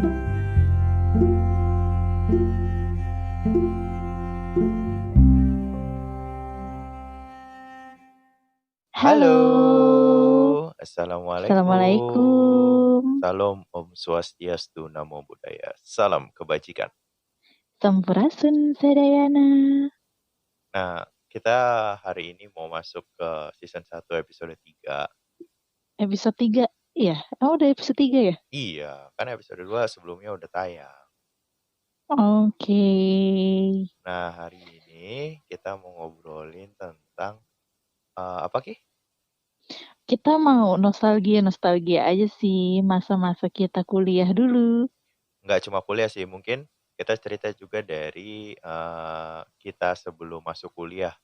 Halo, Assalamualaikum. Assalamualaikum. Salam Om Swastiastu, Namo Buddhaya. Salam kebajikan. Sampurasun Sadayana. Nah, kita hari ini mau masuk ke season 1 episode 3. Episode 3. Iya, udah episode 3 ya? Iya, kan episode 2 sebelumnya udah tayang. Oke. Nah, hari ini kita mau ngobrolin tentang apa Ki? Kita mau nostalgia aja sih masa-masa kita kuliah dulu. Nggak cuma kuliah sih, mungkin kita cerita juga dari kita sebelum masuk kuliah.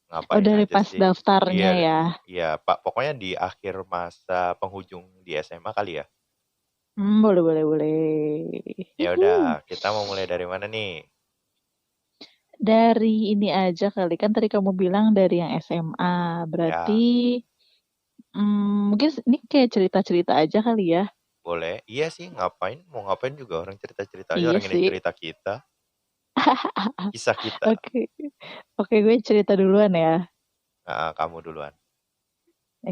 Oh, Ngapain dari aja pas sih? daftarnya Iya, ya. iya Pak. Pokoknya di akhir masa penghujung di SMA kali ya. Boleh. Ya udah, kita mau mulai dari mana nih? Dari ini aja kali, kan tadi kamu bilang dari yang SMA. Ya, Berarti mungkin ini kayak cerita-cerita aja kali ya. boleh. Iya sih, ngapain? Mau ngapain juga orang cerita-cerita aja. Iya Orang ini sih. cerita kita, kisah kita. Oke. Oke, gue cerita duluan ya. Nah, kamu duluan.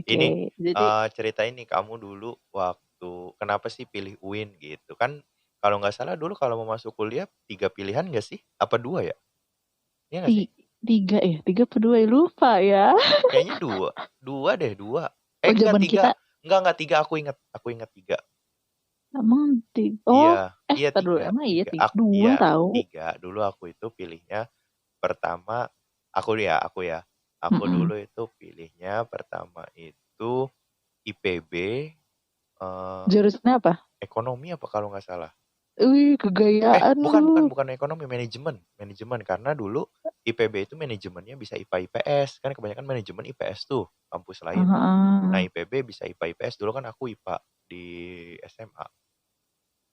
Ini, Oke, jadi cerita ini kamu dulu waktu, kenapa sih pilih UIN gitu? Kan kalau nggak salah dulu kalau mau masuk kuliah 3 pilihan nggak sih? Apa 2 ya? Iya nggak sih? tiga ya, tiga per dua, lupa ya. Kayaknya 2. 2 deh, 2. Oh, Enggak, zaman 3. kita Enggak 3, aku ingat 3. emang tiga. Iya, Oh, iya tar dulu, 3, emang iya 3. tiga, dua Iya, tahu. 3. Dulu aku itu pilihnya pertama, aku ya. Aku Mm-mm. dulu itu pilihnya pertama itu IPB, eh, Jurusannya apa? ekonomi apa kalau nggak salah. Wih, kegayaan lu. Bukan ekonomi, manajemen. Manajemen, karena dulu IPB itu manajemennya bisa IPA IPS. Kan kebanyakan manajemen IPS tuh, kampus lain. Nah, Ah, IPB bisa IPA IPS. Dulu kan aku IPA di SMA.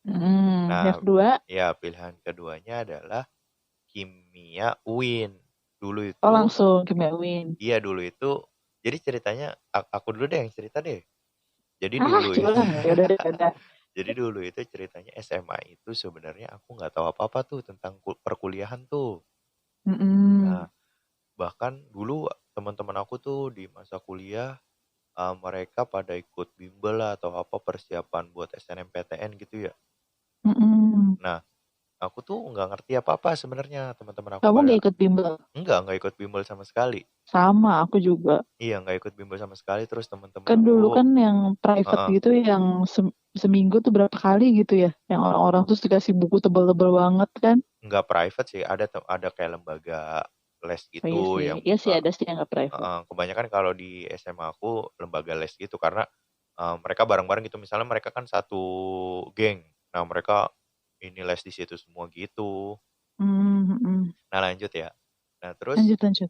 yang Nah, kedua, ya pilihan keduanya adalah kimia UIN. Dulu oh itu, langsung Kimia Win. iya dulu itu, jadi ceritanya, aku dulu deh yang cerita deh. Jadi Ah, dulu itu, coba. Ya udah, udah. jadi dulu itu ceritanya SMA itu sebenarnya aku nggak tahu apa-apa tuh tentang perkuliahan tuh. Nah, Mm-mm. bahkan dulu teman-teman aku tuh di masa kuliah, mereka pada ikut bimbel lah atau apa persiapan buat SNMPTN gitu ya. Mm-mm. Nah, aku tuh nggak ngerti apa-apa sebenarnya, teman-teman aku Kamu pada gak ikut bimbel? nggak ikut bimbel sama sekali. Sama, aku juga. Iya, nggak ikut bimbel sama sekali. Terus teman-teman Kan dulu aku, kan yang private heeh, gitu yang seminggu tuh berapa kali gitu ya, yang orang-orang tuh dikasih buku tebel-tebel banget kan. nggak private sih, ada kayak lembaga les Oh iya gitu sih, yang iya sih buka. ada sih yang nggak private. Kebanyakan kalau di SMA aku lembaga les gitu karena mereka bareng-bareng gitu. Misalnya mereka kan satu geng, nah mereka ini les di situ semua gitu. Hmm. Nah lanjut ya. Nah terus Lanjut.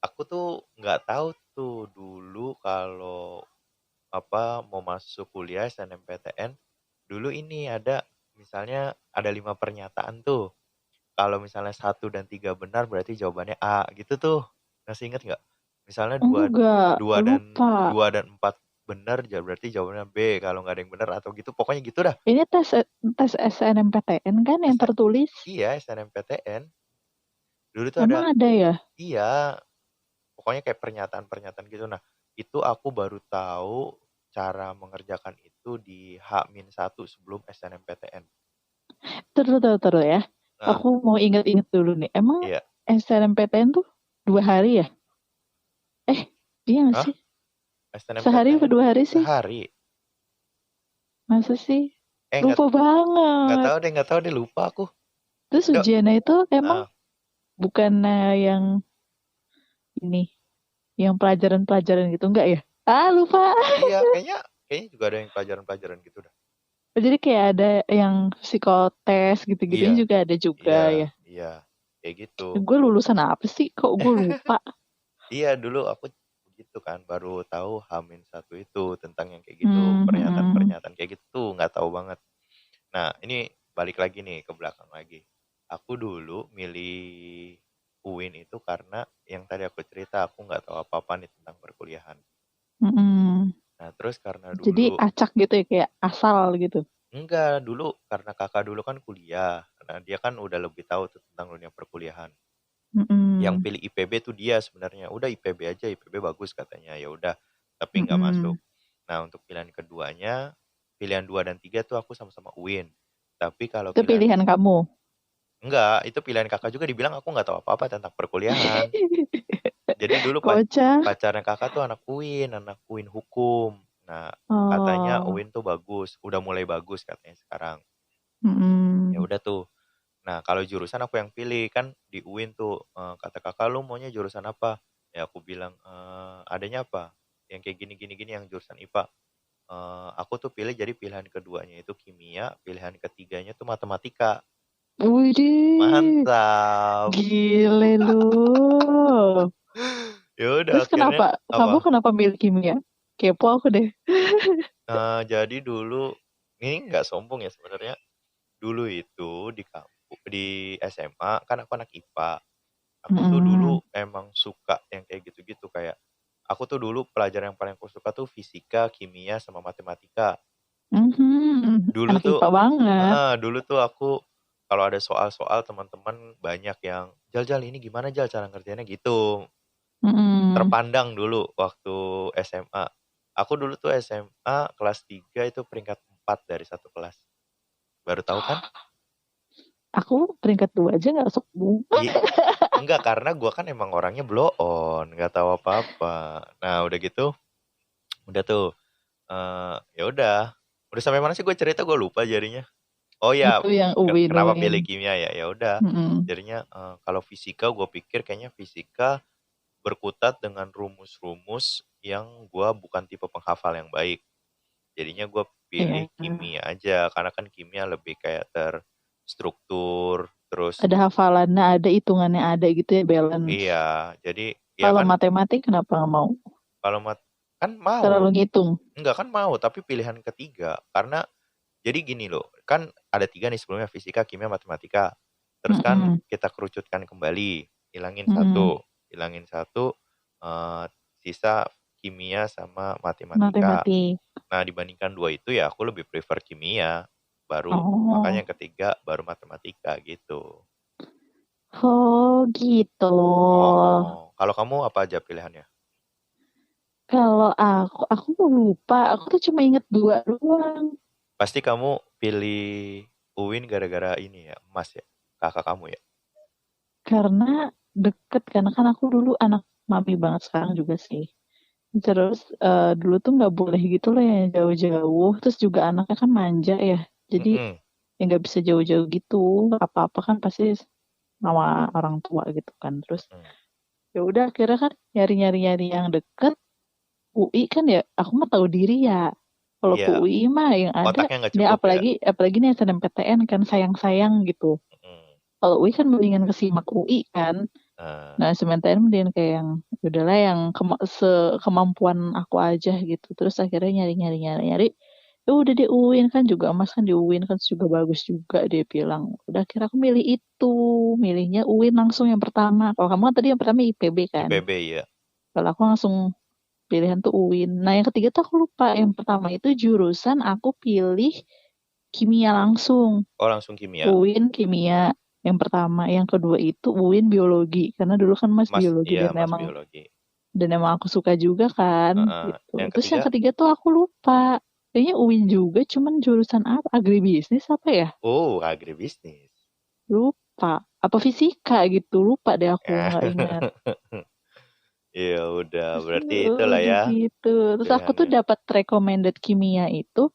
aku tuh nggak tahu tuh dulu kalau apa mau masuk kuliah SNMPTN, dulu ini ada misalnya ada 5 pernyataan tuh. Kalau misalnya 1 dan 3 benar berarti jawabannya A gitu tuh. Masih inget nggak? Misalnya dua Enggak, dua dan lupa. 4 benar berarti jawabannya B. Kalau nggak ada yang benar atau gitu, pokoknya gitu dah. Ini tes SNMPTN kan yang S- tertulis. iya, SNMPTN. Dulu tuh ada, Emang ada ya? iya, pokoknya kayak pernyataan-pernyataan gitu. Nah, itu aku baru tahu cara mengerjakan itu di H-1 sebelum SNMPTN. Terus ya. Nah, Aku mau inget-inget dulu nih. Emang iya. SNMPTN tuh 2 hari ya? Eh, iya nggak Hah? sih? Sehari atau SNMPTN 2 hari sih? sehari. Masa sih? Eh, Lupa banget. nggak tahu deh, lupa aku. Terus Udah, ujiannya itu emang ah, bukan yang ini, yang pelajaran-pelajaran gitu enggak ya? Ah, lupa. iya, kayaknya juga ada yang pelajaran-pelajaran gitu dah. Jadi kayak ada yang psikotes Iya, gitu-gitunya juga ada juga iya, ya. iya, kayak gitu. Gue lulusan apa sih? Kok gue lupa? Iya, dulu aku gitu kan, baru tahu H-1 itu tentang yang kayak gitu, Hmm. pernyataan-pernyataan kayak gitu, nggak tahu banget. Nah, ini balik lagi nih ke belakang lagi. Aku dulu milih UIN itu karena yang tadi aku cerita, aku nggak tahu apa-apa nih tentang perkuliahan. Hmm. Nah, terus karena Jadi dulu, acak gitu ya, kayak asal gitu. Enggak, dulu karena kakak dulu kan kuliah. Nah, dia kan udah lebih tahu tuh tentang dunia perkuliahan. Yang Mm-mm. pilih IPB tuh dia sebenarnya. Udah IPB aja, IPB bagus katanya. Ya udah, tapi nggak masuk. Mm-mm. Nah, untuk pilihan keduanya, pilihan 2 dan 3 tuh aku sama-sama UIN. Tapi kalau Itu pilihan pilihan kamu. enggak, itu pilihan kakak juga dibilang aku nggak tahu apa-apa tentang perkuliahan. Jadi dulu Kocak. pacarnya kakak tuh anak UIN hukum. Nah, katanya Oh. UIN tuh bagus, udah mulai bagus katanya sekarang. Ya Mm-mm. udah tuh. Nah, kalau jurusan aku yang pilih kan di UIN tuh kata kakak lu maunya jurusan apa? Ya aku bilang adanya apa? Yang kayak gini-gini yang jurusan IPA. Aku tuh pilih jadi pilihan keduanya itu kimia, pilihan ketiganya tuh matematika. Widih, Mantap. gile lu. Ya udah Terus akhirnya kenapa? apa? Kamu kenapa milih kimia? Kepo aku deh. Jadi dulu ini nggak sombong ya sebenarnya. Dulu itu di kampus di SMA kan aku anak IPA. Aku tuh Mm-mm. dulu emang suka yang kayak gitu-gitu kayak aku tuh dulu pelajaran yang paling aku suka tuh fisika, kimia sama matematika. Mhm. Dulu Anak tuh IPA banget. dulu tuh aku kalau ada soal-soal teman-teman banyak yang Jal ini gimana Jal cara ngerjainnya gitu. Mm-mm. Terpandang dulu waktu SMA. Aku dulu tuh SMA kelas 3 itu peringkat 4 dari satu kelas. Baru tahu kan? Aku peringkat 2 aja nggak sombong. Iya, enggak karena gua kan emang orangnya blow on, nggak tahu apa-apa. Nah, udah gitu, udah tuh ya udah. Udah sampai mana sih gue cerita gue lupa jadinya. Oh ya, Itu yang Uwin kenapa Uwin. pilih kimia ya? Ya udah. Mm-mm. Jadinya kalau fisika gue pikir kayaknya fisika berkutat dengan rumus-rumus yang gue bukan tipe penghafal yang baik. Jadinya gue pilih Iya. kimia aja karena kan kimia lebih kayak terstruktur terus Ada hafalannya, ada hitungannya, ada gitu ya balance. iya. Jadi ya Kalau kan matematik kenapa nggak mau? kalau kan mau Terlalu ngitung. enggak kan mau tapi pilihan ketiga karena jadi gini loh kan ada tiga nih sebelumnya fisika kimia matematika terus kan Mm-mm. kita kerucutkan kembali Mm-mm. hilangin satu eh, sisa kimia sama matematika. Matematik. Nah dibandingkan dua itu ya aku lebih prefer kimia baru makanya Oh. yang ketiga baru matematika gitu. Oh gitu. Oh, oh. Kalau kamu apa aja pilihannya? Kalau aku lupa. Aku tuh cuma inget dua doang. Pasti kamu pilih UIN gara-gara ini ya emas ya kakak kamu ya. Karena deket. Karena kan aku dulu anak mami banget sekarang juga sih. Terus dulu tuh nggak boleh gitu loh ya jauh-jauh. Terus juga anaknya kan manja ya. Jadi Mm-mm. ya nggak bisa jauh-jauh gitu. Apa-apa kan pasti sama orang tua gitu kan. Terus Mm. ya udah akhirnya kan nyari-nyari yang deket. UI kan ya aku mah tahu diri ya. Kalau ke Iya, UI mah yang ada otaknya nggak ya cukup ya. apalagi nih SNMPTN kan sayang-sayang gitu. Mm. Kalau UI kan mendingan ke SIMAK UI kan. Nah, Nah, sementara mendingan kayak yang "Ya udahlah yang sekemampuan aku aja gitu. Terus akhirnya nyari. Ya udah di UIN kan juga Mas kan di UIN kan juga bagus juga dia bilang. Udah akhirnya aku milih itu. Milihnya UIN langsung yang pertama. Kalau kamu kan tadi yang pertama IPB kan. IPB ya. Kalau aku langsung pilihan tuh UIN. Nah, yang ketiga tuh aku lupa. Yang pertama itu jurusan aku pilih kimia langsung. Oh langsung kimia. UIN kimia yang pertama, yang kedua itu UIN biologi karena dulu kan Mas Mas, biologi iya dan Mas emang biologi. aku suka juga kan Heeh. gitu. Yang Terus yang ketiga, ketiga tuh aku lupa. Kayaknya UIN juga, cuman jurusan apa? Agribisnis apa ya? oh agribisnis. Lupa. Apa fisika gitu? Lupa deh aku Ya, nggak ingat. ya udah berarti itulah Udah ya gitu. Terus aku tuh pilihannya. dapat recommended kimia itu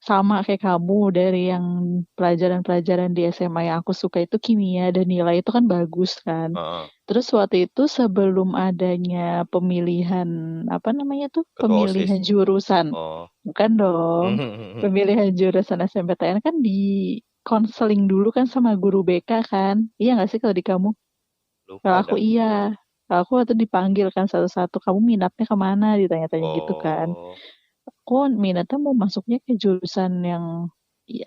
sama kayak kamu dari yang pelajaran-pelajaran di SMA yang aku suka itu kimia dan nilai itu kan bagus kan. Heeh. Terus waktu itu sebelum adanya pemilihan apa namanya tuh Ketua pemilihan OSIS. jurusan, Oh. bukan dong. Pemilihan jurusan SNPTN kan di konseling dulu kan sama guru BK kan. Iya nggak sih kalau di kamu? Kalau Lupa aku dah. iya. Kalau aku waktu dipanggil kan satu-satu, kamu minatnya kemana? Ditanya-tanya gitu kan. Oh. Aku minatnya mau masuknya ke jurusan yang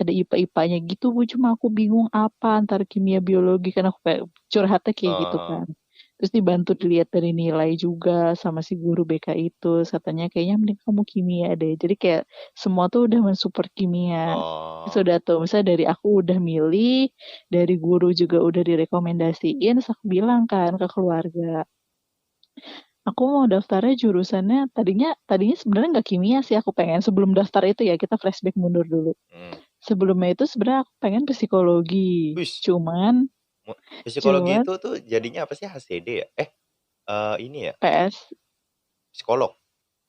ada IPA-IPAnya gitu, Bu. Cuma aku bingung apa antara kimia biologi kan aku kayak curhatnya kayak gitu Heeh. kan. Terus dibantu dilihat dari nilai juga sama si guru BK itu. Katanya kayaknya mending kamu kimia deh. Jadi kayak semua tuh udah mensupport kimia. Terus Oh, udah tuh, misalnya dari aku udah milih, dari guru juga udah direkomendasiin, terus aku bilang kan ke keluarga, aku mau daftarnya jurusannya tadinya tadinya sebenarnya nggak kimia sih aku pengen sebelum daftar itu ya kita flashback mundur dulu. hmm. Sebelumnya itu sebenarnya aku pengen psikologi. Wis, Cuman psikologi cuman itu tuh jadinya apa sih, HCD ya? Ini ya, PS psikolog.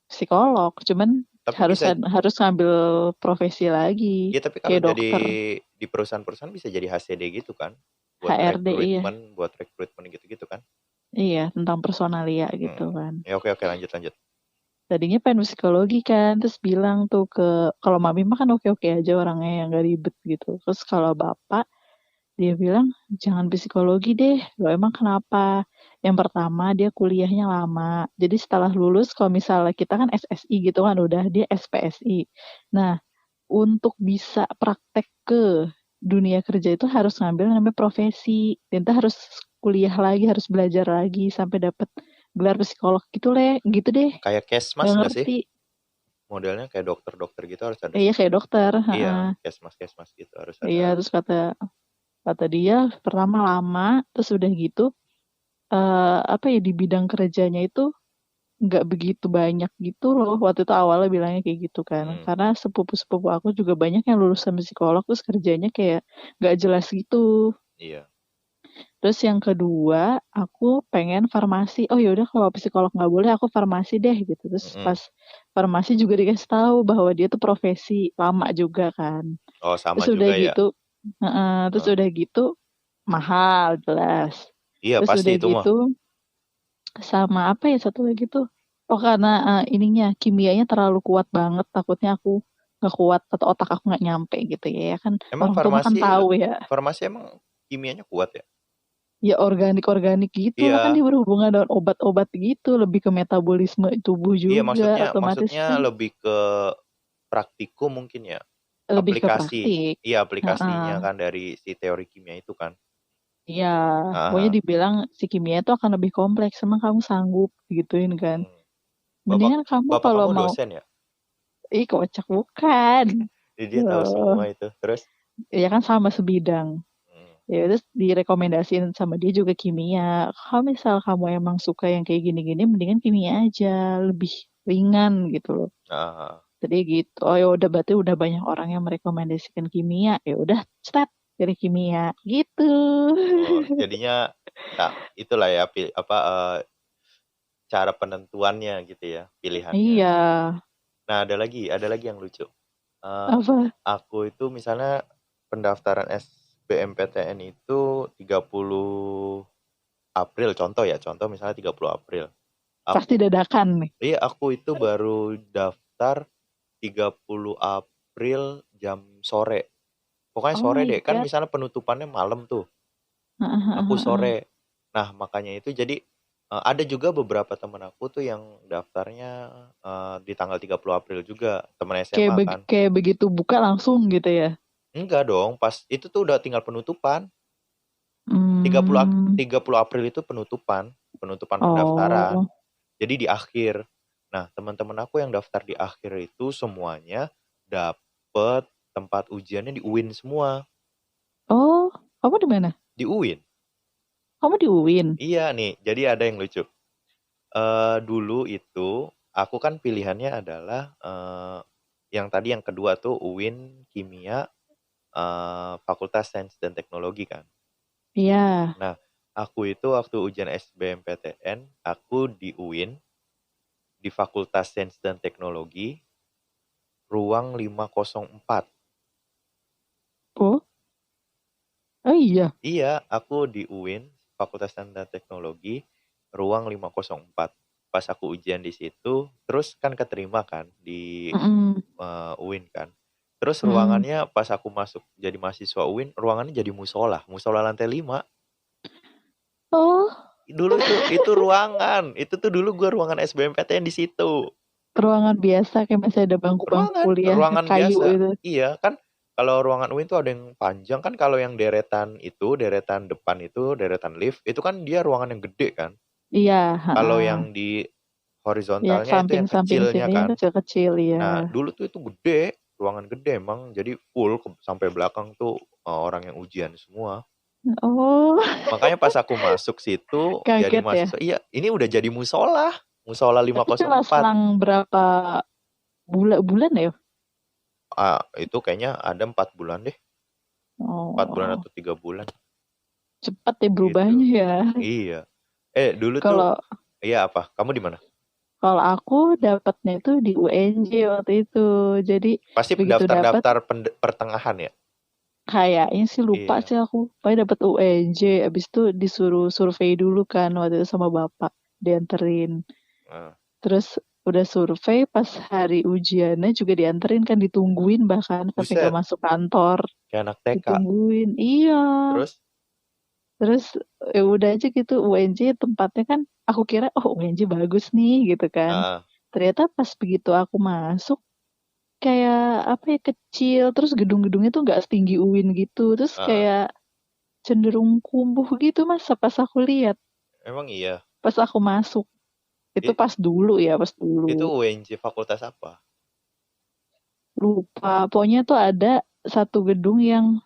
psikolog, cuman Tapi harus bisa, harus ngambil profesi lagi ya tapi kalau kayak jadi dokter, di perusahaan-perusahaan bisa jadi HCD gitu kan? HRD iya. Buat rekrutmen gitu-gitu kan? Iya, tentang personalia gitu Hmm. kan. Ya oke oke, lanjut lanjut. Tadinya pengen psikologi kan, terus bilang tuh ke kalau mami mah kan oke-oke aja orangnya yang gak ribet gitu. Terus kalau bapak dia bilang jangan psikologi deh. Loh emang kenapa? Yang pertama dia kuliahnya lama. Jadi setelah lulus kalau misalnya kita kan SSI gitu kan udah dia SPSI. Nah, untuk bisa praktek ke dunia kerja itu harus ngambil namanya profesi. Dan itu harus kuliah lagi, harus belajar lagi sampai dapat gelar psikolog gitu deh. Kayak kesmas Gak nggak sih? ngerti. Modelnya kayak dokter-dokter gitu harus ada. Iya kayak dokter. Iya, Heeh. kesmas gitu harus Iya ada. terus kata kata dia pertama lama, terus udah gitu apa ya di bidang kerjanya itu nggak begitu banyak gitu loh. Waktu itu awalnya bilangnya kayak gitu kan. Hmm, Karena sepupu-sepupu aku juga banyak yang lulusan psikolog terus kerjanya kayak nggak jelas gitu. iya. Terus yang kedua, aku pengen farmasi. Oh yaudah kalau psikolog nggak boleh, aku farmasi deh gitu. Terus Mm-mm. pas farmasi juga dikasih tahu bahwa dia tuh profesi lama juga kan. Oh, sama Terus udah juga ya. gitu, terus Heeh. udah gitu mahal jelas. Iya, Terus pasti udah itu mah. gitu sama apa ya satu lagi tuh. Oh karena ininya kimianya terlalu kuat banget, takutnya aku nggak kuat atau otak aku nggak nyampe gitu ya. Ya kan Emang orang tua makan tahu ya. farmasi emang kimianya kuat ya? Ya organik-organik gitu lah kan Iya, dia berhubungan dengan obat-obat gitu, lebih ke metabolisme tubuh iya, juga, maksudnya otomatis maksudnya kan lebih ke praktikum mungkin ya. lebih ke Aplikasi. praktik. Iya, Heeh. aplikasinya kan dari si teori kimia itu kan. Iya, pokoknya Ah, dibilang si kimia itu akan lebih kompleks, emang kamu sanggup gituin kan. hmm. Bapak Mendingan kamu bapak kalau kamu mau, dosen ya? ih kocak bukan. Jadi dia tahu semua itu. Terus, Ya kan sama sebidang. hmm. Ya terus direkomendasiin sama dia juga kimia. Kalau misal kamu emang suka yang kayak gini-gini, mendingan kimia aja, lebih ringan gitu loh. Ah, Jadi gitu. Oh ya udah berarti udah banyak orang yang merekomendasikan kimia. Ya udah, start dari kimia gitu. oh, jadinya tak itulah ya cara penentuannya gitu ya, pilihannya. Iya. Nah, ada lagi yang lucu. Eh, Apa? aku itu misalnya pendaftaran SBMPTN itu 30 April, contoh ya, contoh misalnya 30 April. Pasti Aku, dadakan nih. aku itu baru daftar 30 April jam sore. Pokoknya Oh sore my deh, kan God. misalnya penutupannya malam tuh. Aku sore. Nah, makanya itu jadi ada juga beberapa teman aku tuh yang daftarnya di tanggal 30 April juga, teman SMA kan. Kayak begitu buka langsung gitu ya. Enggak dong, pas itu tuh udah tinggal penutupan. 30 Hmm. 30 April itu penutupan pendaftaran. Oh. Jadi di akhir. Nah, teman-teman aku yang daftar di akhir itu semuanya dapet tempat ujiannya di UIN semua. Oh, kamu di mana? Di UIN. Kamu di UIN. Iya nih, jadi ada yang lucu. Dulu itu aku kan pilihannya adalah yang tadi yang kedua tuh UIN Kimia, Fakultas Sains dan Teknologi kan. Iya. Nah, aku itu waktu ujian SBMPTN, aku di UIN, di Fakultas Sains dan Teknologi, ruang 504. Oh, oh iya. Iya, aku di UIN, Fakultas Sains dan Teknologi, ruang 504. Pas aku ujian di situ, terus kan keterima kan di Mm-mm. UIN kan. Terus Mm. ruangannya pas aku masuk jadi mahasiswa UIN, ruangannya jadi musola, musola lantai 5. Oh, Dulu itu ruangan, itu tuh dulu gua ruangan SBMPTN di situ. ruangan biasa kayak masih ada bangku-bangku Ruangan, kuliah ruangan kayu biasa. itu. Iya kan, Kalau ruangan UIN tuh ada yang panjang kan, kalau yang deretan itu, deretan depan itu, deretan lift, itu kan dia ruangan yang gede kan. Iya, Kalau heeh. yang di Yang horizontalnya itu yang samping-samping kecilnya sini yang kan. kecil-kecil ya. Nah, dulu tuh itu gede, ruangan gede emang, jadi full sampai belakang tuh orang yang ujian semua. Oh, Makanya pas aku masuk situ jadi kaget ya. mahasiswa, iya, ini udah jadi musola, musola Tapi 504. selang berapa bulan ya? Itu kayaknya ada 4 bulan deh, 4 bulan Oh, atau 3 bulan cepat ya gitu. berubahnya ya. Iya. Dulu tuh, Kalau iya apa? Kamu di mana? kalau aku dapatnya itu di UNJ waktu itu. Jadi Pasti begitu dapat, daftar-daftar pertengahan ya? kayaknya sih lupa Iya. sih aku. Pokoknya dapat UNJ, abis itu disuruh survei dulu kan waktu itu sama bapak, dianterin. Nah, Terus udah survei pas hari ujiannya juga dianterin kan, ditungguin bahkan sampai nggak buset, masuk kantor, kayak anak TK. ditungguin. Iya. Terus, Terus ya udah aja gitu, UNJ tempatnya kan aku kira oh UNJ bagus nih gitu kan. ah, Ternyata pas begitu aku masuk kayak apa ya, kecil, terus gedung-gedungnya tuh nggak setinggi UIN gitu, terus ah, kayak cenderung kumuh gitu mas pas aku lihat, emang iya. pas aku masuk itu I- pas dulu ya, pas dulu itu UNJ fakultas apa? lupa, pokoknya tuh ada satu gedung yang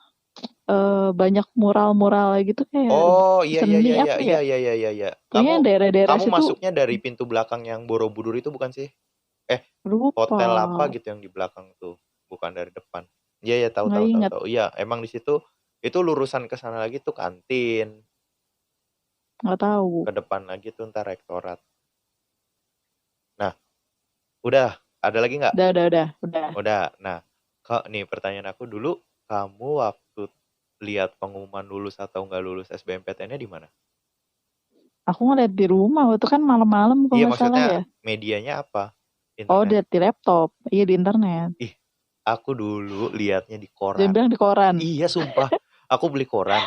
banyak mural-mural gitu kayak Oh, iya iya seni iya iya apa iya ya, iya iya iya. Iya. pokoknya yang daerah-daerah Kamu situ masuknya dari pintu belakang yang Borobudur itu bukan sih? Eh, lupa, hotel apa gitu yang di belakang tuh, bukan dari depan. Iya ya, tahu nggak tahu tahu ingat, tahu. Iya, emang di situ itu lurusan ke sana lagi tuh kantin, nggak tahu. ke depan lagi tuh ntar rektorat. Nah, udah, ada lagi nggak? Udah. Udah. Nah, kok nih pertanyaan aku dulu, kamu waktu lihat pengumuman lulus atau nggak lulus SBMPTN-nya di mana? Aku ngeliat di rumah waktu kan malam-malam kalau Iya, nggak salah maksudnya ya. medianya apa? Oh, Internet. di laptop, iya di internet. Ih, aku dulu liatnya di Jangan koran. bilang di koran. Iya, sumpah. Aku beli koran.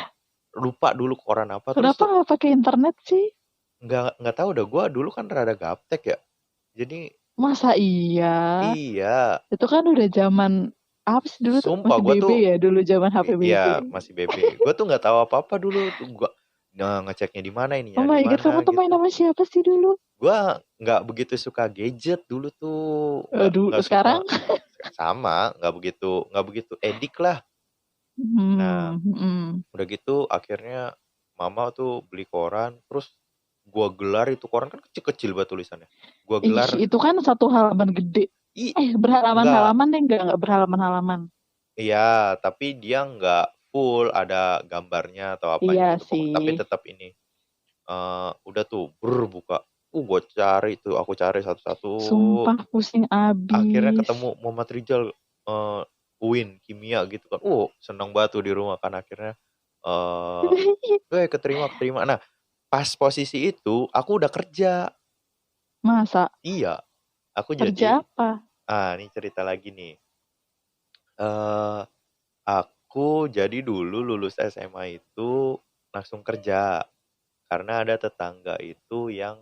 Lupa dulu koran apa. Terus Kenapa tuh nggak pakai internet sih? nggak tahu dah. Gua dulu kan rada gaptek ya. Jadi Masa iya? iya, Itu kan udah zaman apa sih dulu tuh, sumpah masih gua BB tuh ya dulu, zaman HP BB. iya masih BB. Gua tuh nggak tahu apa-apa dulu tuh. Gua ngeceknya di mana, Oh ininya di my god, mana kamu tuh main gitu. sama siapa sih dulu? Gua nggak begitu suka gadget dulu tuh. Dulu Nggak suka, sekarang? sama, nggak begitu edik lah. Nah, udah gitu akhirnya mama tuh beli koran, terus gua gelar itu koran, kan kecil-kecil banget tulisannya. Gua Ih, gelar, itu kan satu halaman gede. ih, enggak, Berhalaman-halaman deh, nggak berhalaman-halaman. iya, tapi dia nggak full ada gambarnya atau apanya Iya gitu, pokok tapi sih. tetap ini, udah tuh buka, gua cari tuh, aku cari satu-satu, Sumpah pusing akhirnya abis. ketemu Muhammad Rizal, UIN kimia gitu kan, seneng banget tuh di rumah kan akhirnya, keterima keterima. Nah, pas posisi itu aku udah kerja. Masa? Iya, aku jadi, Kerja apa? ini cerita lagi nih. Eh, aku jadi dulu lulus SMA itu langsung kerja karena ada tetangga itu yang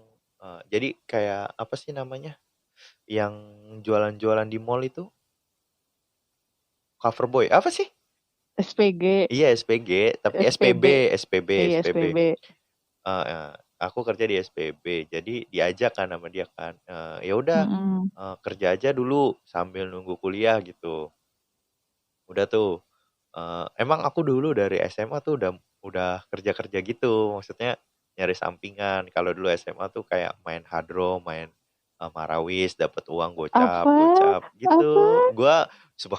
jadi kayak apa sih namanya? Yang jualan-jualan di mall itu cover boy. Apa sih? SPG. Iya, SPG, tapi SPB, SPB. SPB, Iya, SPB. SPB. Aku kerja di SPB. Jadi diajak kan sama dia kan. Ya udah, Mm-mm. kerja aja dulu sambil nunggu kuliah gitu. Udah tuh. Emang aku dulu dari SMA tuh udah kerja-kerja gitu. Maksudnya nyari sampingan. Kalau dulu SMA tuh kayak main hadro, main marawis, dapat uang gocap, Apa? gocap gitu. Apa? Gua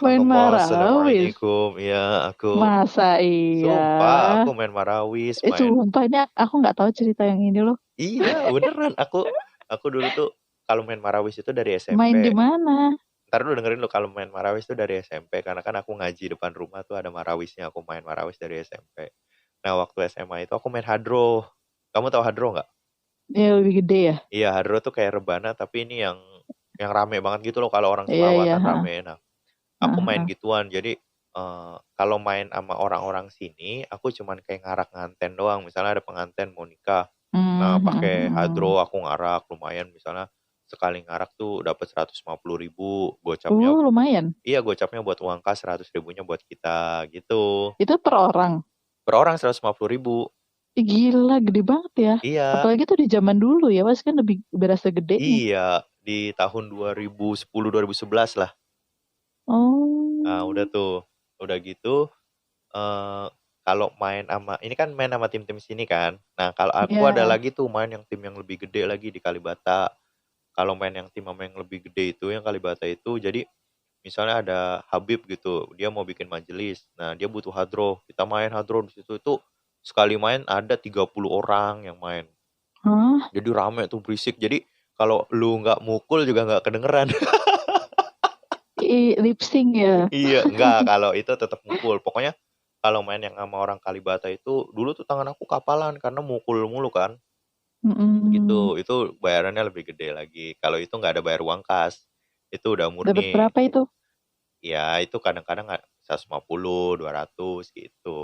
Main subhanallah, Marawis? assalamualaikum. Ya, aku Masa iya? sumpah aku main marawis, main. Sumpah ini aku nggak tahu cerita yang ini loh. Iya, beneran. Aku dulu tuh kalau main marawis itu dari Main di SMP. mana? Ntar lu dengerin lu, kalau main marawis tuh dari SMP, karena kan aku ngaji depan rumah tuh ada marawisnya, aku main marawis dari SMP. Nah, waktu SMA itu aku main hadro. Kamu tahu hadro nggak? Ya lebih gede ya? Iya, hadro tuh kayak rebana tapi ini yang rame banget gitu loh, kalau orang Iya iya. selawatan Ha. rame. Nah, Ha, aku main ha. gituan. Jadi kalau main sama orang-orang sini, aku cuman kayak ngarak nganten doang. Misalnya ada pengantin mau nikah, nah Hmm, hmm, pakai hmm. hadro aku ngarak lumayan misalnya. sekali ngarak tuh dapat 150.000 gocapnya. Lumayan. Iya, gocapnya buat uang kas, 100.000-nya buat kita gitu. Itu per orang. Per orang 150.000. Ih, gila, gede banget ya. Iya, Apalagi tuh di zaman dulu ya, pasti kan lebih berasa gedenya. iya di tahun 2010 2011 lah. Nah, udah Oh, tuh. Udah gitu kalau main sama ini kan main sama tim-tim sini kan. Nah, kalau aku ada iya. lagi tuh main yang tim yang lebih gede lagi di Kalibata. Kalau main yang tim sama yang lebih gede itu yang Kalibata itu jadi misalnya ada Habib gitu, dia mau bikin majelis. Nah, dia butuh hadroh. Kita main hadroh di situ itu sekali main ada 30 orang yang main. Hah? Jadi rame tuh berisik. Jadi kalau lu nggak mukul juga nggak kedengeran. Lip sync ya. Iya, enggak kalau itu tetap mukul. Pokoknya kalau main yang sama orang Kalibata itu dulu tuh tangan aku kapalan karena mukul mulu kan. Gitu, Mm-mm. itu bayarannya lebih gede lagi. Kalau itu nggak ada bayar uang kas. Itu udah Dapat murni. berapa itu? Ya, itu kadang-kadang 150, 200 gitu.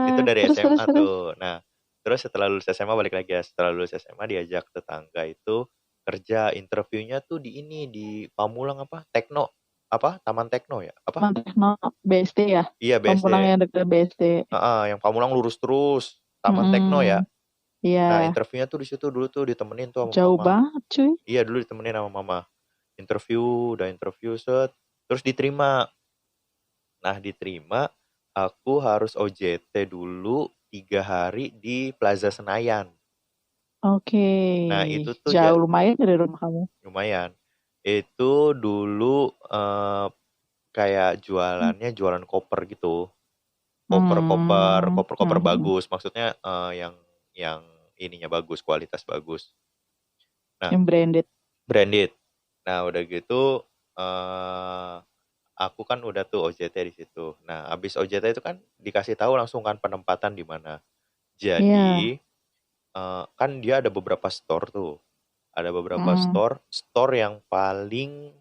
Itu Wah, dari terus terus SMA terus. tuh. Nah, terus setelah lulus SMA balik lagi ya. Setelah lulus SMA diajak tetangga itu kerja interviewnya tuh di ini di Pamulang apa? Tekno apa? Taman Tekno ya? Apa? Mantekno BSD ya? Iya BSD. Pamulang yang dekat BSD. Yang Pamulang lurus terus. Taman Tekno ya. Mm-mm. Iya, Nah, interviewnya tuh di situ dulu tuh ditemenin tuh sama jauh mama. banget cuy. Iya, dulu ditemenin sama mama. Udah interview set, terus diterima. Nah, diterima, aku harus OJT dulu 3 hari di Plaza Senayan. Oke, Nah, itu tuh jauh lumayan dari rumah kamu. lumayan. Itu dulu kayak jualannya jualan koper gitu. Koper-koper, Hmm, koper-koper bagus. Maksudnya yang ininya bagus, kualitas bagus. Nah, yang branded. branded. Nah, udah gitu aku kan udah tuh OJT di situ. Nah, abis OJT itu kan dikasih tahu langsung kan penempatan di mana. Iya. Jadi kan dia ada beberapa store tuh. Ada beberapa Mm. store yang paling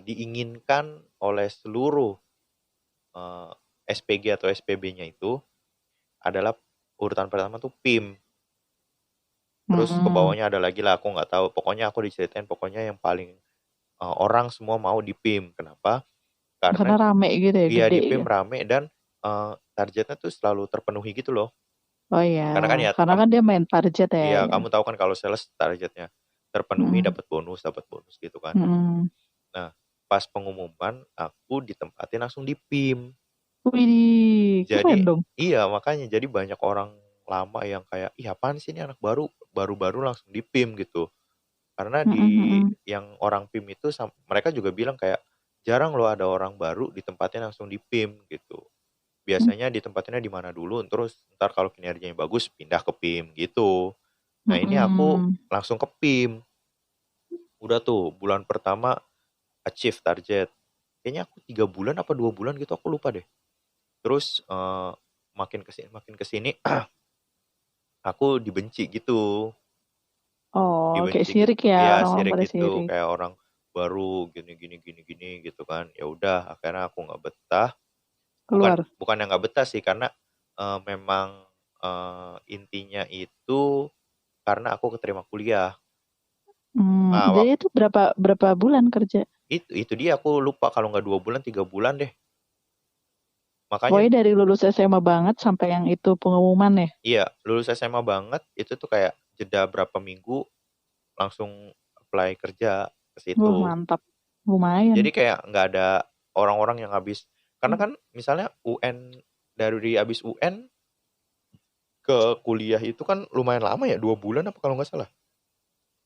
diinginkan oleh seluruh eh, SPG atau SPB-nya itu adalah urutan pertama tuh PIM. Terus ke Mm-mm. bawahnya ada lagi lah, aku nggak tahu. Pokoknya aku diceritain pokoknya yang paling orang semua mau di PIM. Kenapa? Karena Karena rame gitu ya, iya gede di PIM ya. rame dan targetnya tuh selalu terpenuhi gitu loh. Oh iya, Karena kan ya karena kan dia main target ya. iya Ya. kamu tahu kan kalau sales targetnya terpenuhi Mm-mm. dapat bonus gitu kan. Mm-mm. Nah, pas pengumuman aku ditempatin langsung di PIM. Wih, keren Jadi dong. iya makanya jadi banyak orang lama yang kayak, "Ih, apaan sih ini anak baru langsung di PIM," gitu. Karena Mm-mm, di mm-mm. yang orang PIM itu mereka juga bilang kayak, "Jarang loh ada orang baru ditempatin langsung di PIM," gitu. Biasanya ditempatinnya di mana dulu, terus ntar kalau kinerjanya bagus pindah ke PIM gitu. Nah, ini aku Mm-mm. langsung ke PIM. Udah tuh bulan pertama achieve target. Kayaknya aku 3 bulan apa 2 bulan gitu aku lupa deh. Terus makin kesini aku dibenci gitu, Oh, kayak dibenci gitu. sirik ya, Ya orang-orang sirik pada gitu, sirik. kayak orang baru gini gitu kan. Ya udah, akhirnya aku nggak betah. Bukan Keluar. bukan yang nggak betah sih, karena memang intinya itu karena aku keterima kuliah. Nah, Jadi itu berapa berapa bulan kerja? itu dia aku lupa kalau nggak 2 bulan 3 bulan deh. Makanya Pokoknya dari lulus SMA banget sampai yang itu pengumuman ya. iya lulus SMA banget itu tuh kayak jeda berapa minggu langsung apply kerja ke situ. Mantap. Lumayan. Jadi kayak nggak ada orang-orang yang habis karena kan misalnya UN dari habis UN ke kuliah itu kan lumayan lama ya 2 bulan apa kalau nggak salah.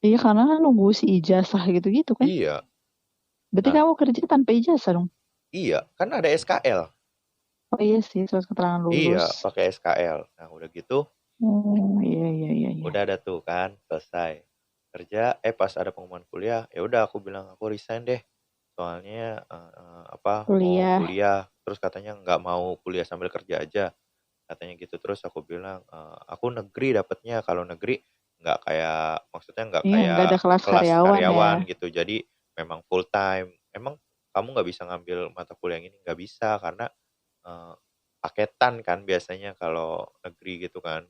Iya, karena kan nunggu si ijazah gitu-gitu kan. Iya. Berarti Nah kamu kerja tanpa ijazah dong? iya kan ada SKL. Oh iya sih, surat keterangan Iya lulus. pakai SKL. Nah udah gitu Oh iya iya iya iya. udah ada tuh kan selesai kerja pas ada pengumuman kuliah ya udah aku bilang aku resign deh soalnya apa mau Kuliah. kuliah terus katanya nggak mau kuliah sambil kerja aja katanya gitu terus aku bilang aku negeri dapatnya kalau negeri nggak kayak maksudnya nggak Iya, nggak kayak ada kelas kelas karyawan ya. karyawan gitu jadi memang full time emang kamu nggak bisa ngambil mata kuliah yang ini nggak bisa karena eh, paketan kan biasanya kalau negeri gitu kan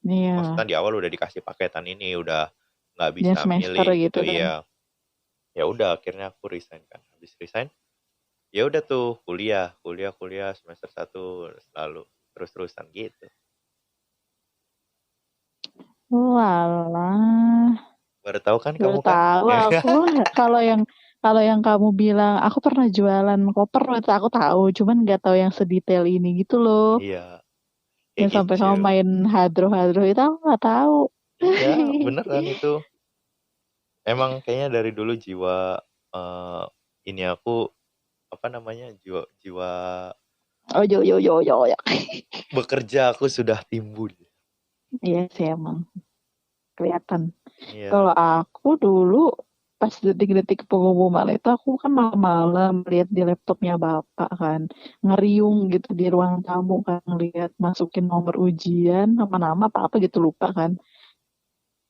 Iya, Maksudnya di awal udah dikasih paketan ini, udah nggak dia bisa semester milih gitu gitu, kan. iya. Ya udah akhirnya aku resign kan. Habis resign, ya udah tuh kuliah, kuliah, kuliah semester 1 selalu terus-terusan gitu. Walah, Baru tahu kan baru kamu kan? tahu aku. Kalau yang kalau yang kamu bilang aku pernah jualan koper itu aku tahu, cuman nggak tahu yang sedetail ini gitu loh. Iya, kayak Yang sampai gitu. kamu main hadro-hadro itu aku nggak tahu. Iya, beneran itu. Emang kayaknya dari dulu jiwa eh, ini aku apa namanya? Jiwa jiwa Oh yo yo yo yo ya. bekerja aku sudah timbul. Iya sih emang kelihatan. Iya. Kalau aku dulu pas detik-detik pengumuman itu aku kan malam-malam lihat di laptopnya bapak kan ngeriung gitu di ruang tamu kan lihat masukin nomor ujian nama-nama apa-apa gitu lupa kan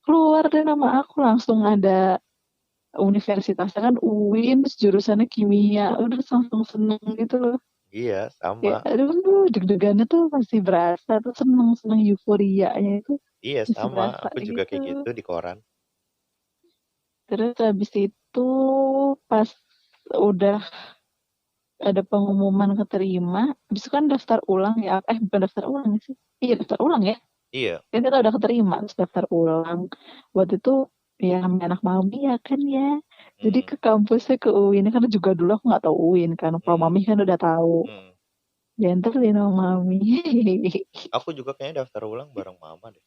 keluar deh nama aku langsung ada universitasnya kan UIN terus jurusannya kimia udah langsung seneng gitu loh Iya, kayak sama. aduh deg-degannya tuh masih berasa tuh seneng seneng euforianya itu Iya, masih sama. berasa Aku juga gitu. kayak gitu di koran. Terus habis itu pas udah ada pengumuman keterima, habis itu kan daftar ulang ya, bukan daftar ulang sih, iya daftar ulang ya, Iya. kan kita udah keterima, terus daftar ulang, waktu itu ya namanya anak mami ya kan ya, jadi Mm, ke kampusnya ke UIN, karena juga dulu aku nggak tahu UIN kan, kalau mm, mami kan udah tahu, mm. dianterin sama mami, Aku juga kayaknya daftar ulang bareng mama deh.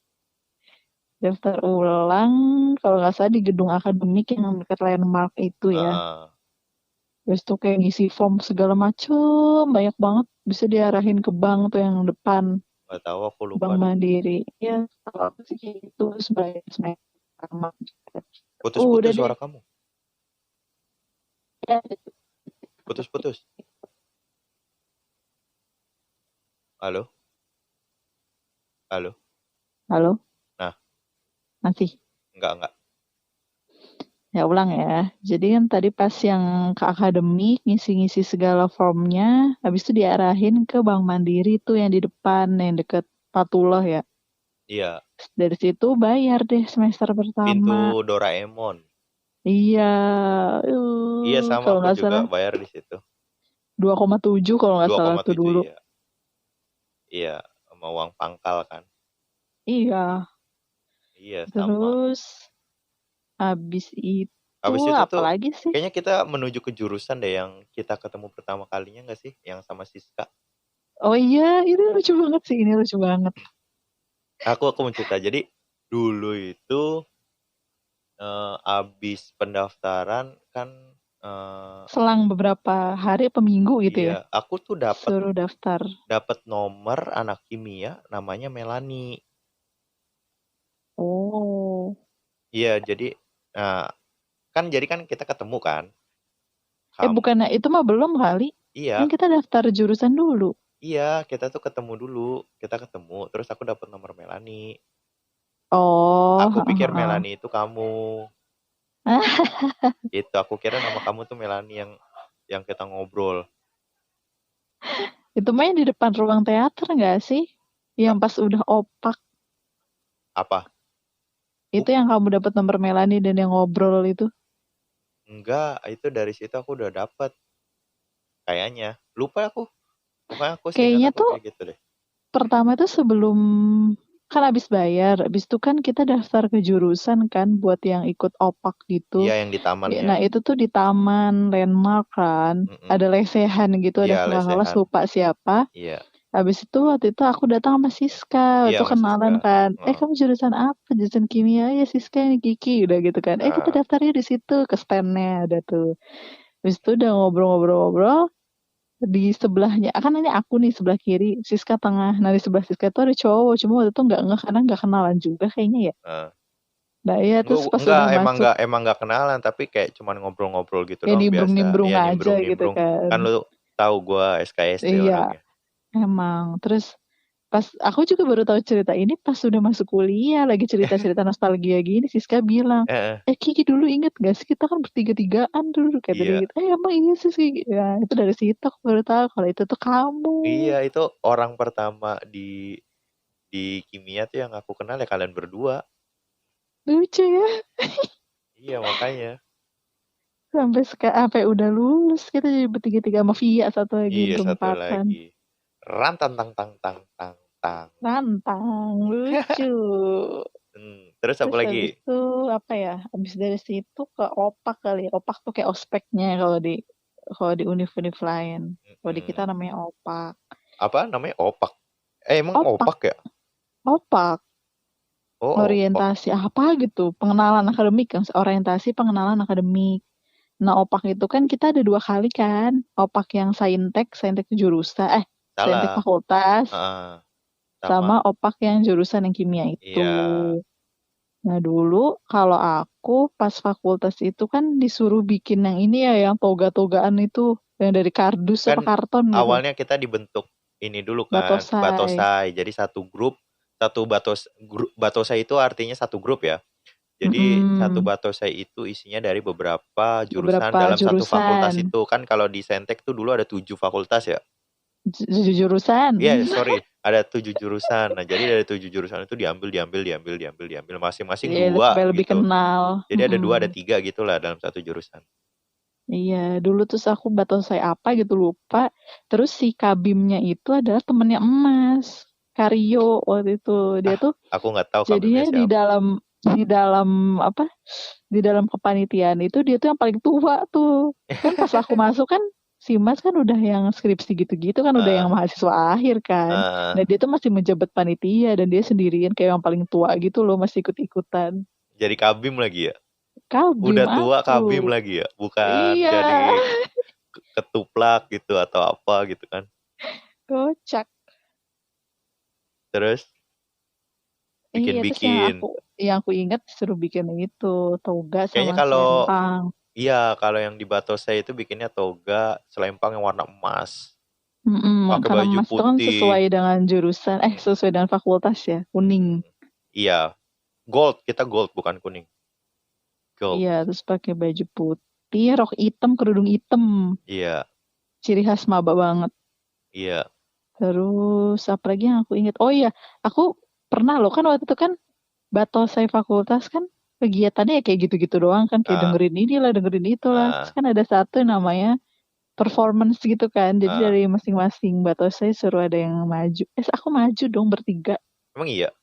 daftar ulang, kalau nggak salah di gedung akademik yang dekat landmark itu ya, Heeh. terus tuh kayak ngisi form segala macem, banyak banget, bisa diarahin ke bank tuh yang depan. Nggak tahu, aku lupa Bank deh. Mandiri. Ya, kalau aku sih kayak gitu sebagai semester pertama. Udah Putus-putus deh. suara kamu. Ya, Putus-putus. Halo? Halo? halo, Nah, masih. enggak. Ya ulang ya. Jadi kan tadi pas yang ke akademik ngisi-ngisi segala formnya, habis itu diarahin ke Bank Mandiri tuh yang di depan, yang deket Patullah ya. Iya, Dari situ bayar deh semester pintu pertama. Doraemon. Iya, Iya, sama kalau aku nggak juga salah bayar di situ. 2,7 kalau nggak salah tuh 2,7 dulu. iya. Iya, sama uang pangkal kan. Iya, Iya, sama. terus habis itu Habis itu tuh apalagi sih? kayaknya kita menuju ke jurusan deh yang kita ketemu pertama kalinya nggak sih? Yang sama Siska. Oh iya, ini lucu banget sih, ini lucu banget. Aku mau cerita. Jadi dulu itu abis pendaftaran kan Selang beberapa hari atau minggu gitu iya, ya, aku tuh dapat suruh daftar. dapat nomor anak kimia namanya Melani. Oh, Iya, jadi nah, jadi kan kita ketemu kan. bukannya itu mah belum kali. Kan Iya, kita daftar jurusan dulu. iya, kita tuh ketemu dulu. Kita ketemu, terus aku dapat nomor Melani. Oh, Aku heeh, pikir heeh. Melani itu kamu. Ah, Itu aku kira nama kamu tuh Melani yang kita ngobrol. itu main di depan ruang teater nggak sih? Yang A- pas udah opak, Apa? itu Buk, yang kamu dapat nomor Melani dan yang ngobrol itu. enggak, itu dari situ aku udah dapat kayaknya. Lupa aku. Pokoknya aku seingat Kayaknya aku tuh kayak gitu deh. pertama tuh sebelum kan habis bayar, habis itu kan kita daftar ke jurusan kan buat yang ikut opak gitu. Iya, yang di taman Ya, ya. nah itu tuh di taman landmark kan, Mm-mm. ada lesehan gitu, ada Iya, kakak kelas lesehan. lupa siapa. Iya. Habis itu waktu itu aku datang sama Siska, Iya, itu Mas kenalan Siska. kan. Heeh. Kamu jurusan apa? Jurusan kimia ya Siska ini Kiki udah gitu kan. Kita Heeh. daftarnya di situ ke standnya ada tuh. Habis itu udah ngobrol-ngobrol-ngobrol di sebelahnya kan ini aku nih sebelah kiri Siska tengah nah di sebelah Siska itu ada cowok cuma waktu itu nggak karena nggak kenalan juga kayaknya ya Heeh. nah iya terus pas Enggak, udah masuk emang enggak kenalan, tapi kayak cuman ngobrol-ngobrol gitu ya doang biasa. nimbrung-nimbrung Iya, aja gitu nimbrung-nimbrung. kan Kan lu tahu gua SKSD iya orangnya. emang terus pas aku juga baru tahu cerita ini pas sudah masuk kuliah lagi cerita-cerita nostalgia gini Siska bilang Heeh. Kiki dulu inget gak sih kita kan bertiga-tigaan dulu kata dia Iya. gitu emang iya sih Kiki. Ya itu dari situ aku baru tahu kalau itu tuh kamu Iya, itu orang pertama di di kimia tuh yang aku kenal ya kalian berdua. Lucu ya. Iya makanya. Sampai udah lulus kita jadi bertiga-tiga sama Via satu lagi Iya satu berempatan. lagi. Ran tang tang tang tang tang tang. Rantang, lucu. Terus apa Terus habis lagi? itu apa ya? Habis dari situ ke opak kali. Opak tuh kayak ospeknya kalau di univ-univ lain. Kalau di kita Mm, namanya opak. apa namanya opak? Emang Opak, opak ya? opak. Oh opak. Orientasi apa gitu? Pengenalan akademik kan? Orientasi pengenalan akademik. Nah, opak itu kan kita ada 2 kali kan. Opak yang saintek itu jurusan, saintek Salah. fakultas, Ah, sama sama. opak yang jurusan yang kimia itu. Iya. Nah, dulu kalau aku pas fakultas itu kan disuruh bikin yang ini ya, yang toga-togaan itu, yang dari kardus apa Kan karton gitu. awalnya kita dibentuk ini dulu kan, Batosai. batosai. Jadi satu grup, batosai itu artinya satu grup ya. Jadi satu Mm-mm. batosai itu isinya dari beberapa jurusan Beberapa dalam satu fakultas jurusan. itu. Kan kalau di Saintek tuh dulu ada 7 fakultas ya. Jurusan. Iya, sorry, ada 7 jurusan. Nah, jadi dari 7 jurusan itu diambil. Masing-masing Ya, dua supaya lebih gitu. kenal. Jadi ada 2, ada 3 gitu lah dalam satu jurusan. Iya, dulu tuh aku batosai apa gitu lupa. Terus si kabimnya itu adalah temennya Emas, Karyo waktu itu. Dia Ah, tuh aku nggak tahu jadinya kabinnya di siapa. dalam di dalam apa? Di dalam kepanitiaan itu dia tuh yang paling tua tuh. Kan pas aku masuk kan si Mas kan udah yang skripsi gitu-gitu kan udah yang Ah, mahasiswa akhir kan. Dan ah, dia tuh masih menjabat panitia dan dia sendirian kayak yang paling tua gitu loh masih ikut-ikutan. jadi kabim lagi ya. Kabim Udah tua aku. kabim lagi ya, bukan Iya, jadi ketuplak gitu atau apa gitu kan. kocak. Terus Iya, terus yang bikin-bikin. aku ingat suruh bikin itu toga Kayaknya sama kalau selempang. iya, kalau yang di Batosai itu bikinnya toga, selempang yang warna emas, Mm-mm, pakai karena baju Mas itu kan sesuai putih. dengan jurusan, Mm, sesuai dengan fakultas ya, kuning. mm. Iya, gold, kita gold bukan kuning. Gold. Iya, terus pakai baju putih, rok hitam, kerudung hitam. Iya, Ciri khas maba banget. iya. Terus apa lagi yang aku ingat? Oh iya, aku pernah loh kan waktu itu kan Batosai fakultas kan kegiatannya ya kayak gitu-gitu doang kan, kayak Ah, dengerin inilah, dengerin itulah. Terus ah, kan ada satu namanya performance gitu kan. Jadi ah. dari masing-masing batosai suruh ada yang maju. Aku maju dong bertiga. Emang iya?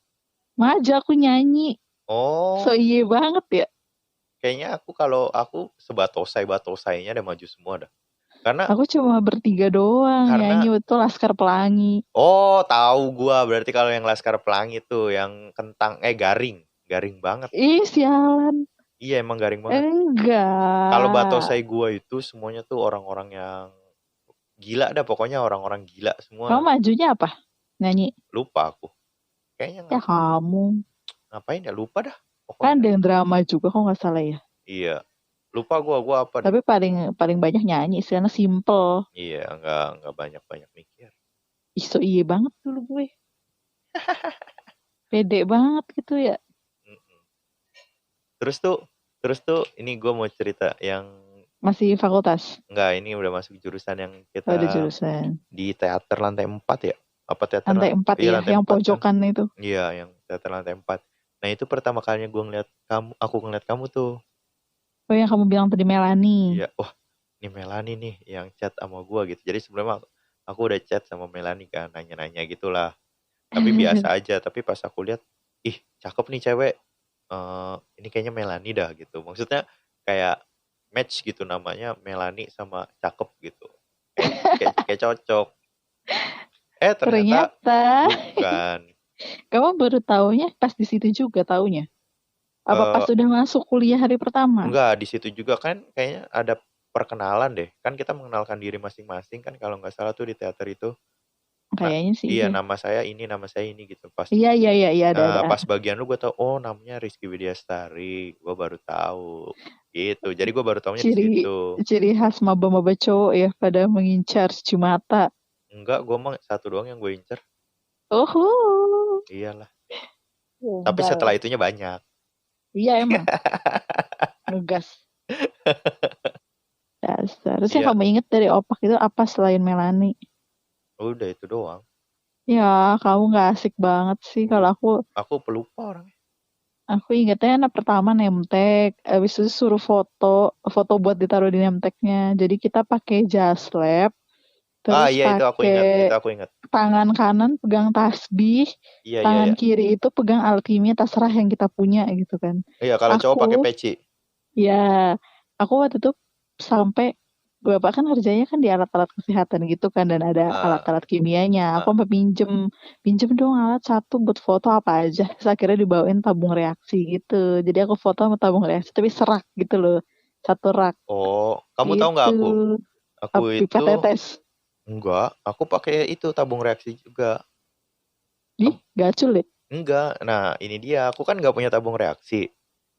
Maju aku nyanyi. So Oh, iye banget ya. kayaknya aku kalau aku sebatosai-batosainya ada maju semua dah. Karena Aku cuma bertiga doang karena nyanyi betul Laskar Pelangi. oh, tahu gua. Berarti kalau yang Laskar Pelangi tuh yang kentang garing. Garing banget. Ih sialan. Iya, emang garing banget. Kalau Enggak. batosai gua itu semuanya tuh orang-orang yang gila dah, pokoknya orang-orang gila Kamu semua. majunya apa? Nyanyi. Lupa aku. Kayaknya Ya kamu. ngapain ya, lupa dah. Kan Pokoknya ada yang drama juga kok nggak salah ya. iya. Lupa gua apa deh. Tapi paling paling banyak nyanyi karena simple. Iya, nggak banyak-banyak mikir. Ih so iye banget dulu gue. Pede banget gitu ya. Mm-mm. Terus tuh, ini gua mau cerita yang Masih fakultas. enggak, ini udah masuk jurusan yang Oh, ada kita jurusan. di teater lantai 4 ya? Apa teater Lantai 4 iya ya, lantai yang 4 kan? pojokan itu. Iya, yang teater lantai 4. Nah, itu pertama kalinya aku ngeliat kamu tuh. Oh, yang kamu bilang tadi Melani. Iya, wah, ini Melani nih yang chat sama gua gitu. Jadi sebelumnya aku udah chat sama Melani kan, nanya-nanya gitulah. Tapi biasa aja, tapi pas aku lihat, ih, cakep nih cewek. Ini kayaknya Melani dah gitu. Maksudnya kayak match gitu namanya Melani sama cakep gitu. Kayak cocok. Ternyata Ternyata bukan. kamu baru taunya pas di situ juga taunya. Apa pas Eh, sudah masuk kuliah hari pertama? enggak, di situ juga kan kayaknya ada perkenalan deh. Kan kita mengenalkan diri masing-masing kan kalau nggak salah tuh di teater itu. Nah, Kayaknya sih iya iya. nama saya ini gitu. Iya iya iya iya ada. Pas bagian lu gue tau, oh namanya Rizky Widiastari. Gue baru tahu gitu. Jadi gue baru tahunya di Ciri situ. ciri khas maba-maba cowok ya pada mengincar Cimata. Enggak, gue mah satu doang yang gue incer. Oh, Iyalah. Tapi setelah gombal. itunya banyak. Iya emang ngegas. Dasar. Terus yang Iya, kamu inget dari opak itu apa selain Melani? udah itu doang. Ya, kamu nggak asik banget sih. Kalau Enggak, aku aku pelupa orangnya. Aku ingetnya anak pertama nemtek, abis itu suruh foto, foto buat ditaruh di nemteknya. Jadi kita pakai jas lab, Ah terus iya itu pakai aku ingat. tangan kanan pegang tasbih, Iya iya tangan iya. kiri itu pegang altimnya terserah yang kita punya gitu kan. Iya kalau cowok pakai Aku peci. Ya, aku waktu itu sampai Bapak kan kerjanya kan di alat-alat kesehatan gitu kan dan ada Ah, alat-alat kimianya. Aku ah. sampai pinjem pinjem dong alat satu buat foto apa aja. Terus akhirnya dibawain tabung reaksi gitu. Jadi aku foto sama tabung reaksi tapi serak gitu loh. Satu rak Oh, kamu tahu nggak gitu. aku? Aku Pipa itu tetes. enggak, aku pakai itu tabung reaksi juga. Ih, gacul ya. Enggak. Nah, ini dia. Aku kan nggak punya tabung reaksi.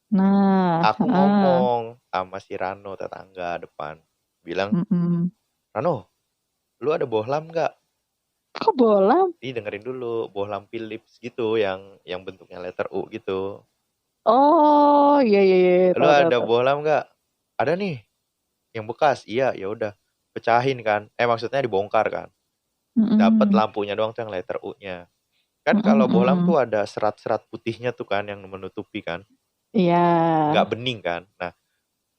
Nah, Aku heeh. ngomong sama si Rano tetangga depan. Bilang, Mm-mm. Rano, lu ada bohlam nggak? Kok bola? Ih, dengerin dulu. Bohlam Philips gitu, yang bentuknya letter U gitu. Oh, iya iya iya, Lu tahu tahu ada tahu. bohlam nggak? Ada nih, yang bekas. Iya, ya udah. Pecahin kan. Maksudnya dibongkar kan. Dapat Mm-mm. lampunya doang tuh yang letter U-nya. Kan Mm-mm, kalau bohlam tuh mm-mm. ada serat-serat putihnya tuh kan yang menutupi kan. Iya. Nggak bening kan. Nah,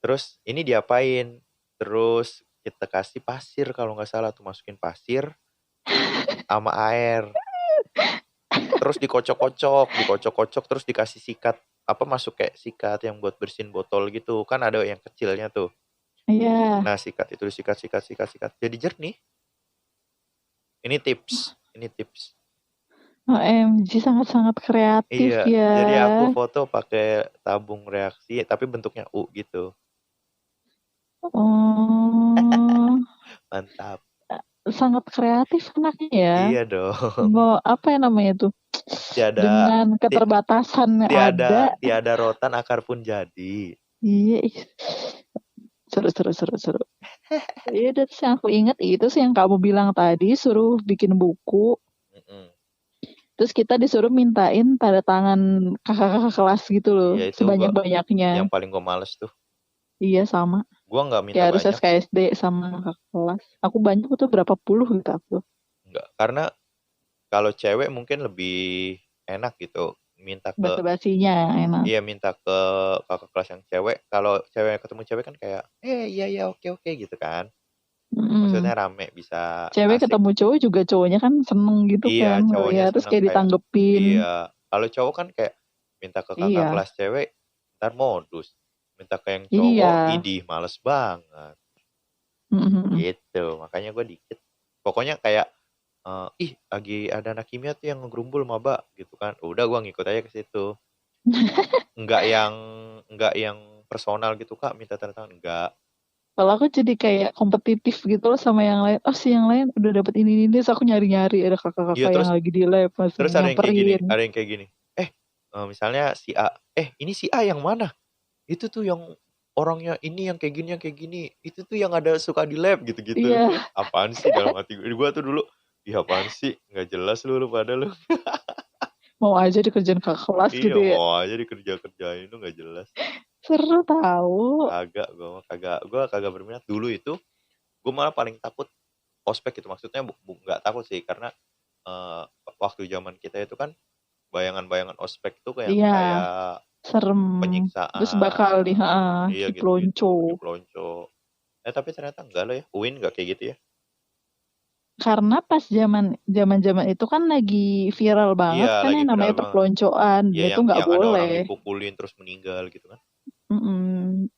terus ini diapain? Terus kita kasih pasir kalau nggak salah tuh masukin pasir sama air. Terus dikocok-kocok, terus dikasih sikat apa masuk kayak sikat yang buat bersihin botol gitu. Kan ada yang kecilnya tuh. Iya. Nah, sikat itu disikat, sikat, sikat, sikat. Jadi jernih. Ini tips. Ini tips. OMG sangat-sangat kreatif Iya, ya. jadi aku foto pakai tabung reaksi tapi bentuknya U gitu. Oh, Mantap. sangat kreatif anaknya ya. Iya dong. Mau apa ya namanya tuh? Tiada Dengan ti- keterbatasan yang tiada ada. tiada rotan akar pun jadi. Iya, ih, seru seru seru seru. Iya, dan yang aku ingat itu sih yang kamu bilang tadi suruh bikin buku. Mm-mm. Terus kita disuruh mintain tanda tangan kakak-kakak kelas gitu loh, Iya itu gua sebanyak-banyaknya. yang paling gue males tuh. Iya sama. Gua nggak minta Kayak harus banyak, SKSD sama kakak kelas. Aku banyak tuh berapa puluh gitu aku. nggak. Karena kalau cewek mungkin lebih enak gitu. Minta ke Basa-basinya enak. Iya minta ke kakak kelas yang cewek. Kalau cewek ketemu cewek kan kayak, iya iya oke oke gitu kan. Mm-mm. Maksudnya rame bisa Cewek asik. ketemu cowok juga cowoknya kan seneng gitu Iya, kan cowoknya ngeliat terus seneng kayak kayak, ditanggepin. iya. Kalau cowok kan kayak minta ke kakak Iya, kelas cewek, ntar modus. Minta ke yang cowok, iya. idih, males banget. Mm-mm. Gitu, makanya gue dikit. Pokoknya kayak, ih lagi ada anak kimia tuh yang ngegerumbul maba gitu kan. Udah gue ngikut aja ke situ. Enggak yang, enggak yang personal gitu kak, minta tanda tangan. Enggak. Kalau aku jadi kayak kompetitif gitu loh sama yang lain. Oh si yang lain udah dapet ini terus aku nyari-nyari ada Iya kakak-kakak yang terus, lagi di lab masih terus nyamperin. ada yang kayak gini. Eh, misalnya si A, ini si A yang mana? Itu tuh yang orangnya ini yang kayak gini itu tuh yang ada suka di lab gitu-gitu. Iya, Apaan sih dalam hati gue tuh dulu, ih apaan sih nggak jelas lu pada lu. mau aja dikerjain kakak kelas Iya gitu ya. mau aja dikerjain itu nggak jelas. Seru tahu. Gue kagak berminat dulu itu. Gue malah paling takut ospek gitu, maksudnya nggak takut sih karena eh, waktu zaman kita itu kan bayangan-bayangan ospek tuh kayak Iya, kayak serem. Terus bakal penyiksaan, iya di gitu-gitu, pelonco. di pelonco. Tapi ternyata enggak loh ya. UIN enggak kayak gitu ya. Karena pas zaman itu kan lagi viral banget Iya, kan lagi yang namanya viral banget. perpeloncoan. Iya, Dia tuh nggak yang ada orang boleh. dipukulin terus meninggal gitu kan.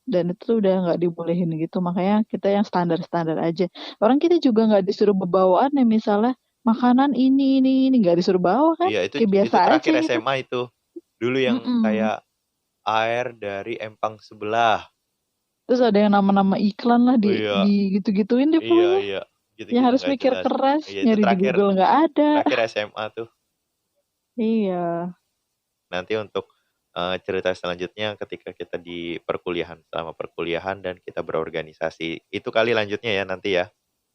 Dan itu tuh udah nggak dibolehin gitu. Makanya kita yang standar-standar aja. Orang kita juga nggak disuruh bawaan ya misalnya makanan ini nggak disuruh bawa kan? Iya, Kayak biasa itu aja terakhir gitu. SMA itu. Dulu yang Mm-mm. kayak air dari empang sebelah. Terus ada yang nama-nama iklan lah Oh iya, di gitu-gituin deh iya, pokoknya. iya. Yang Gitu-gitu harus nggak mikir jelas. keras, Iya, itu nyari di terakhir Google nggak ada. terakhir SMA tuh. Iya. Nanti untuk cerita selanjutnya ketika kita di perkuliahan, selama perkuliahan dan kita berorganisasi. Itu kali lanjutnya ya nanti ya.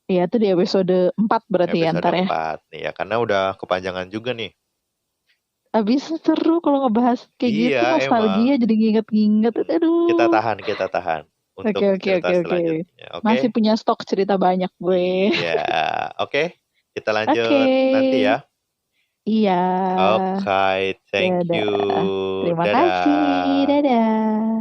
Iya, itu di episode 4 berarti ya Episode ntar ya. 4 nih ya, karena udah kepanjangan juga nih. Habis seru kalau ngebahas kayak gitu, Iya, nostalgia emang. jadi nginget-nginget. Aduh. Kita tahan Oke, untuk oke, cerita oke, oke. selanjutnya. Masih Oke? punya stok cerita banyak gue. Iya, oke. Kita Oke. lanjut nanti ya. Iya, Oke, thank you. dadah. Terima kasih, Dadah. dadah.